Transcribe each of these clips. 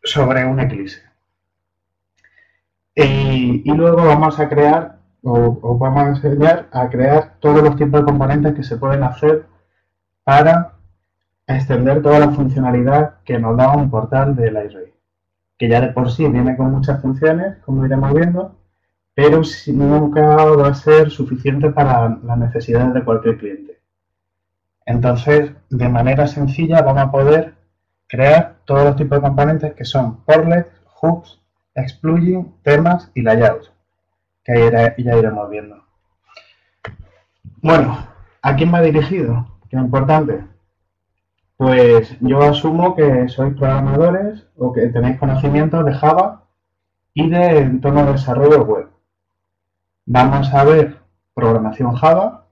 sobre un Eclipse. Y luego vamos a crear, o vamos a enseñar a crear todos los tipos de componentes que se pueden hacer para extender toda la funcionalidad que nos da un portal de Lightray, que ya de por sí viene con muchas funciones, como iremos viendo, pero nunca va a ser suficiente para las necesidades de cualquier cliente. Entonces, de manera sencilla vamos a poder crear todos los tipos de componentes que son portlets, hooks, explugin, temas y layouts, que ya iremos viendo. Bueno, ¿a quién va dirigido? Qué importante. Pues yo asumo que sois programadores o que tenéis conocimientos de Java y de entorno de desarrollo web. Vamos a ver programación Java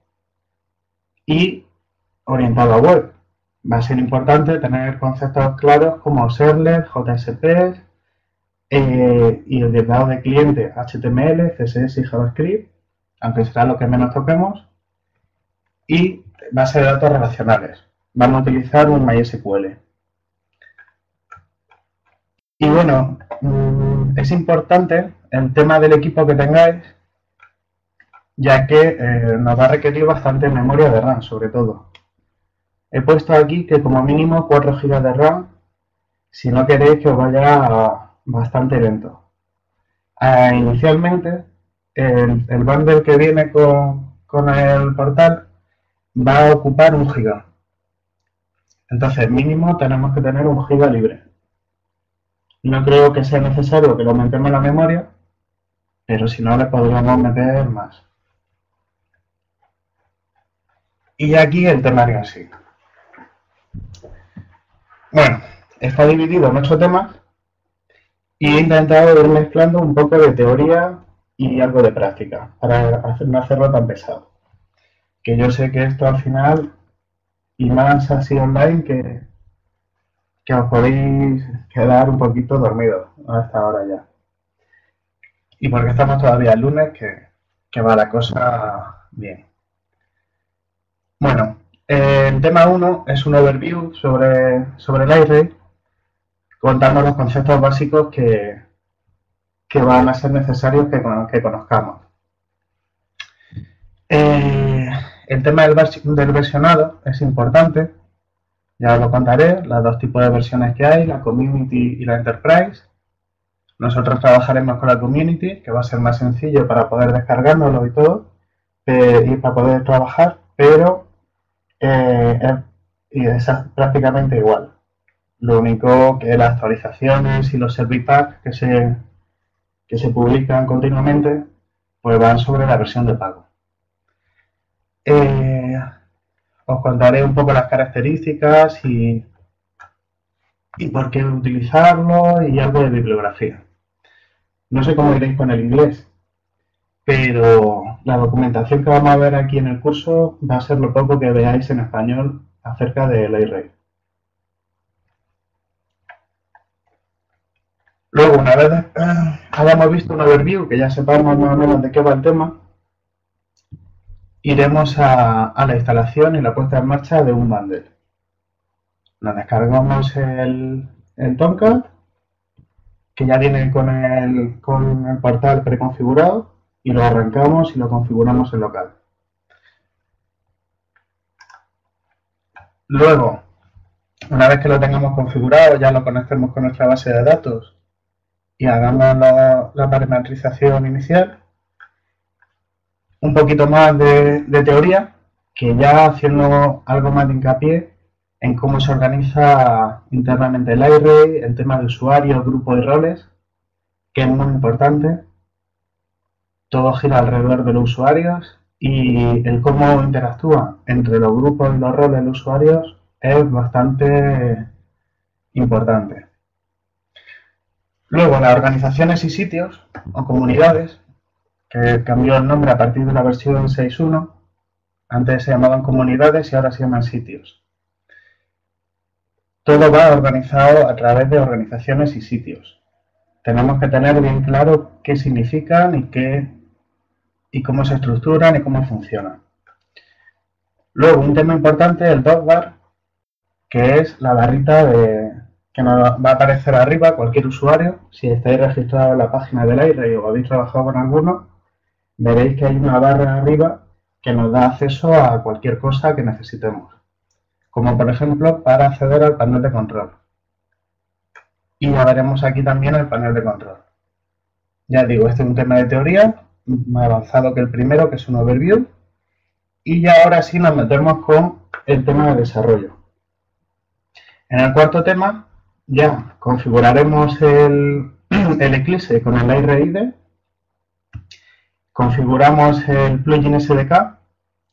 y orientado a web. Va a ser importante tener conceptos claros como servlet, JSP y el derivados de cliente HTML, CSS y JavaScript, aunque será lo que menos toquemos, y base de datos relacionales. Vamos a utilizar un MySQL. Y bueno, es importante el tema del equipo que tengáis, ya que nos va a requerir bastante memoria de RAM, sobre todo. He puesto aquí que como mínimo 4 GB de RAM, si no queréis que os vaya bastante lento. Inicialmente, el bundle que viene con el portal va a ocupar 1 GB. Entonces, mínimo tenemos que tener 1 GB libre. No creo que sea necesario que lo aumentemos la memoria, pero si no le podríamos meter más. Y aquí el temario en sí. Bueno, está dividido en 8 temas y he intentado ir mezclando un poco de teoría y algo de práctica para no hacerlo tan pesado. Que yo sé que esto al final, y más así online, que os podéis quedar un poquito dormidos a esta hora ya. Y porque estamos todavía el lunes, que va la cosa bien. Bueno, el tema 1 es un overview sobre Lightray, contando los conceptos básicos que van a ser necesarios que conozcamos. El tema del versionado es importante, ya os lo contaré, los dos tipos de versiones que hay, la Community y la Enterprise. Nosotros trabajaremos con la Community, que va a ser más sencillo para poder descargárnoslo y todo, y para poder trabajar, pero es prácticamente igual. Lo único que las actualizaciones y los service packs que se publican continuamente, pues van sobre la versión de pago. Os contaré un poco las características y por qué utilizarlo y algo de bibliografía. No sé cómo iréis con el inglés, pero la documentación que vamos a ver aquí en el curso va a ser lo poco que veáis en español acerca de Lightray. Luego, una vez hayamos visto un overview, que ya sepamos más o menos de qué va el tema, iremos a la instalación y la puesta en marcha de un bundle. Nos descargamos el Tomcat, que ya viene con el portal preconfigurado, y lo arrancamos y lo configuramos en local. Luego, una vez que lo tengamos configurado, ya lo conectemos con nuestra base de datos y hagamos la parametrización inicial. Un poquito más de teoría, que ya haciendo algo más de hincapié en cómo se organiza internamente el Lightray, el tema de usuario, grupo y roles, que es muy importante. Todo gira alrededor de los usuarios y el cómo interactúa entre los grupos y los roles de los usuarios es bastante importante. Luego, las organizaciones y sitios o comunidades, que cambió el nombre a partir de la versión 6.1. Antes se llamaban comunidades y ahora se llaman sitios. Todo va organizado a través de organizaciones y sitios. Tenemos que tener bien claro qué significan y cómo se estructuran y cómo funcionan. Luego, un tema importante, el dogbar, que es la barrita que nos va a aparecer arriba cualquier usuario. Si estáis registrados en la página del iRay o habéis trabajado con alguno, veréis que hay una barra arriba que nos da acceso a cualquier cosa que necesitemos, como por ejemplo para acceder al panel de control. Y ya veremos aquí también el panel de control. Ya digo, este es un tema de teoría más avanzado que el primero, que es un overview. Y ya ahora sí nos metemos con el tema de desarrollo. En el cuarto tema ya configuraremos el Eclipse con el iRay IDE. Configuramos el plugin SDK,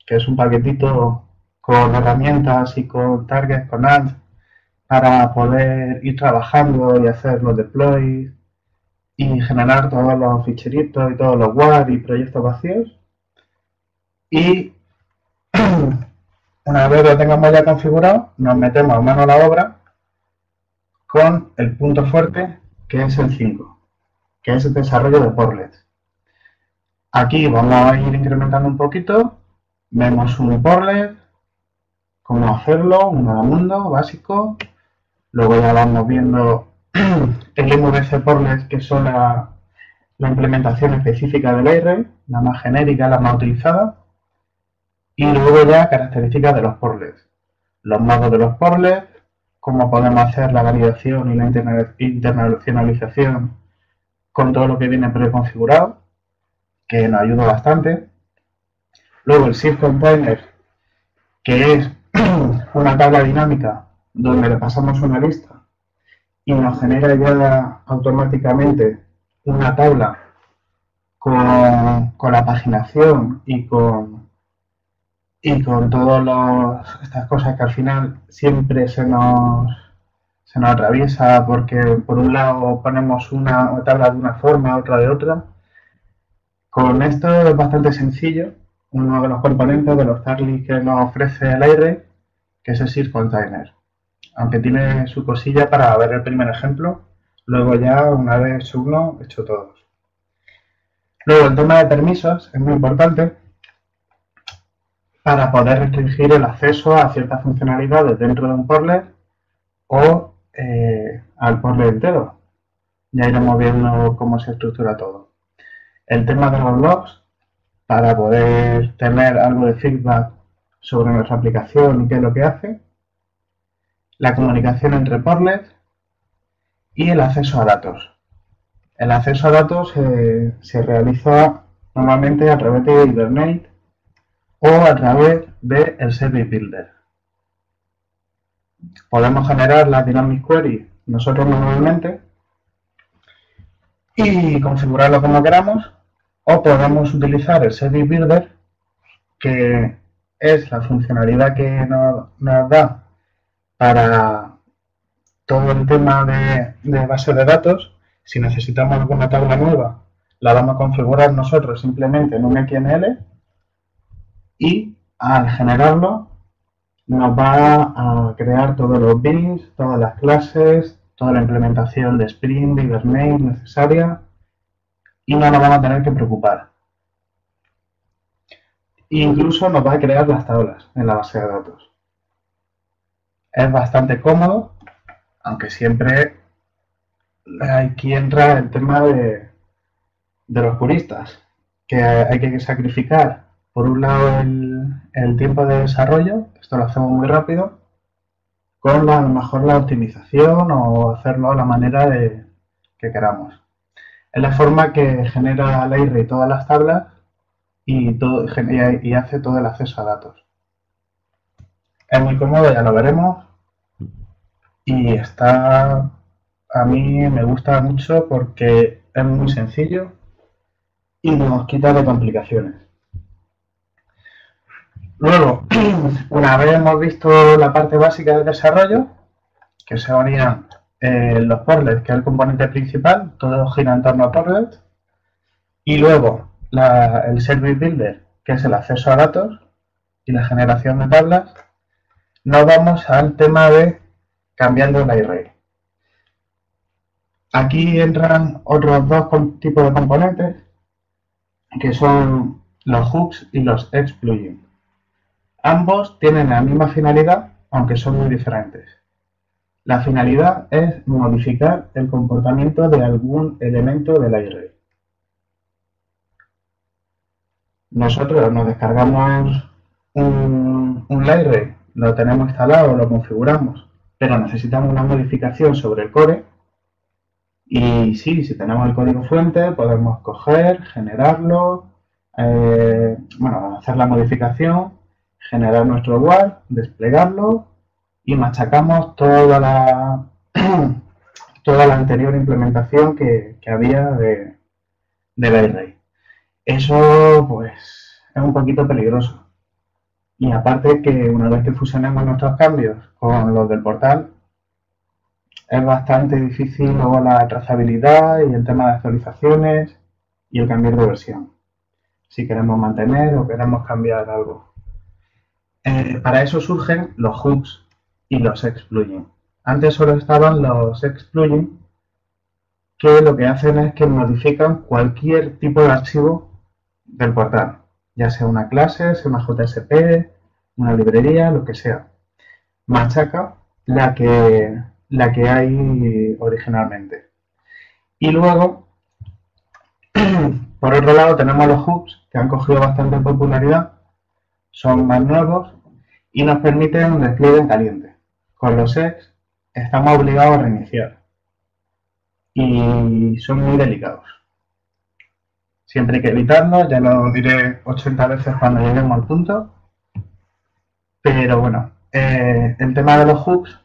que es un paquetito con herramientas y con targets, con ads, para poder ir trabajando y hacer los deploys y generar todos los ficheritos y todos los WAR y proyectos vacíos. Y una vez lo tengamos ya configurado, nos metemos mano a la obra con el punto fuerte, que es el 5, que es el desarrollo de portlets. Aquí vamos a ir incrementando un poquito, vemos un portlet, cómo hacerlo, un nuevo mundo básico, luego ya vamos viendo el MVC portlet, que son la implementación específica del iRay, la más genérica, la más utilizada, y luego ya características de los portlets, los modos de los portlets, cómo podemos hacer la validación y la internacionalización con todo lo que viene preconfigurado, que nos ayuda bastante. Luego el Shift Container, que es una tabla dinámica donde le pasamos una lista y nos genera ya automáticamente una tabla con la paginación y con todas estas cosas que al final siempre se nos atraviesa, porque por un lado ponemos una tabla de una forma, otra de otra. Con esto es bastante sencillo. Uno de los componentes de los targets que nos ofrece el iRay, que es el Shift Container, aunque tiene su cosilla para ver el primer ejemplo. Luego ya, una vez hecho uno, hecho todos. Luego el tema de permisos es muy importante para poder restringir el acceso a ciertas funcionalidades dentro de un portlet o al portlet entero. Ya iremos viendo cómo se estructura todo. El tema de los logs, para poder tener algo de feedback sobre nuestra aplicación y qué es lo que hace. La comunicación entre portlets y el acceso a datos. El acceso a datos se realiza normalmente a través de Hibernate o a través del Service Builder. Podemos generar la Dynamic Query nosotros manualmente y configurarlo como queramos, o podemos utilizar el Service Builder, que es la funcionalidad que nos da para todo el tema de base de datos. Si necesitamos alguna tabla nueva, la vamos a configurar nosotros simplemente en un XML y al generarlo nos va a crear todos los bins, todas las clases, toda la implementación de Spring, de Hibernate necesaria, y no nos vamos a tener que preocupar. Incluso nos va a crear las tablas en la base de datos. Es bastante cómodo, aunque siempre aquí entra el tema de los puristas, que hay que sacrificar, por un lado, el tiempo de desarrollo, esto lo hacemos muy rápido, con a lo mejor la optimización o hacerlo a la manera que queramos. Es la forma que genera el iRay todas las tablas y hace todo el acceso a datos. Es muy cómodo, ya lo veremos, y a mí me gusta mucho porque es muy sencillo y nos quita de complicaciones. Luego, una vez hemos visto la parte básica del desarrollo, que serían los portlets, que es el componente principal, todo gira en torno a portlets, y luego el Service Builder, que es el acceso a datos y la generación de tablas, nos vamos al tema de cambiando el iRay. Aquí entran otros dos tipos de componentes, que son los hooks y los edge plugins. Ambos tienen la misma finalidad, aunque son muy diferentes. La finalidad es modificar el comportamiento de algún elemento del array. Nosotros nos descargamos un array, lo tenemos instalado, lo configuramos, pero necesitamos una modificación sobre el core. Y sí, si tenemos el código fuente, podemos coger, generarlo, hacer la modificación, generar nuestro WAR, desplegarlo y machacamos toda la, toda la anterior implementación que había del array. Eso, pues, es un poquito peligroso. Y aparte que una vez que fusionemos nuestros cambios con los del portal, es bastante difícil luego la trazabilidad y el tema de actualizaciones y el cambiar de versión. Si queremos mantener o queremos cambiar algo. Para eso surgen los hooks y los ex-plugins. Antes solo estaban los ex-plugins, que lo que hacen es que modifican cualquier tipo de archivo del portal, ya sea una clase, sea una JSP, una librería, lo que sea. Machaca la que hay originalmente. Y luego, por otro lado, tenemos los hooks, que han cogido bastante popularidad, son más nuevos y nos permiten un despliegue en caliente. Con los ex estamos obligados a reiniciar y son muy delicados. Siempre hay que evitarlos, ya lo diré 80 veces cuando lleguemos al punto. Pero bueno, el tema de los hooks,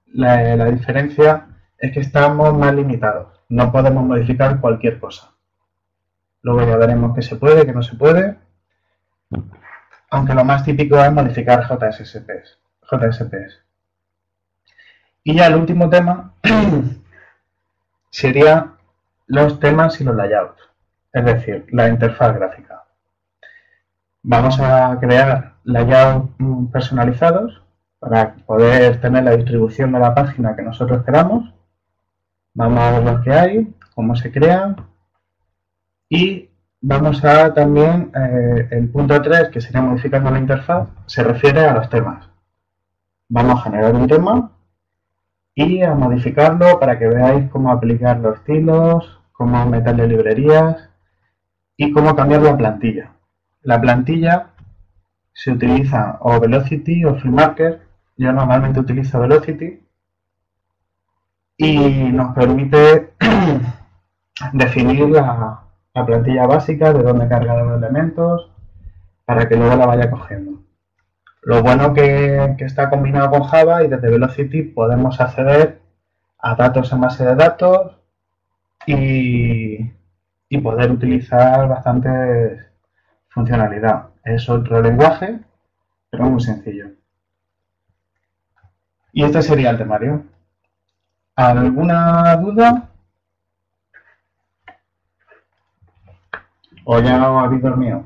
la diferencia es que estamos más limitados. No podemos modificar cualquier cosa. Luego ya veremos qué se puede, qué no se puede. Aunque lo más típico es modificar JSPs. Y ya el último tema sería los temas y los layouts. Es decir, la interfaz gráfica. Vamos a crear layouts personalizados para poder tener la distribución de la página que nosotros queramos. Vamos a ver los que hay, cómo se crean y vamos a también, el punto 3, que sería modificando la interfaz, se refiere a los temas. Vamos a generar un tema y a modificarlo para que veáis cómo aplicar los estilos, cómo meterle librerías y cómo cambiar la plantilla. La plantilla se utiliza o Velocity o FreeMarker. Yo normalmente utilizo Velocity y nos permite definir la plantilla básica, de dónde cargar los elementos, para que luego la vaya cogiendo. Lo bueno que está combinado con Java y desde Velocity podemos acceder a datos en base de datos y poder utilizar bastante funcionalidad. Es otro lenguaje, pero muy sencillo. Y este sería el temario. ¿Alguna duda? ¿O ya habéis dormido?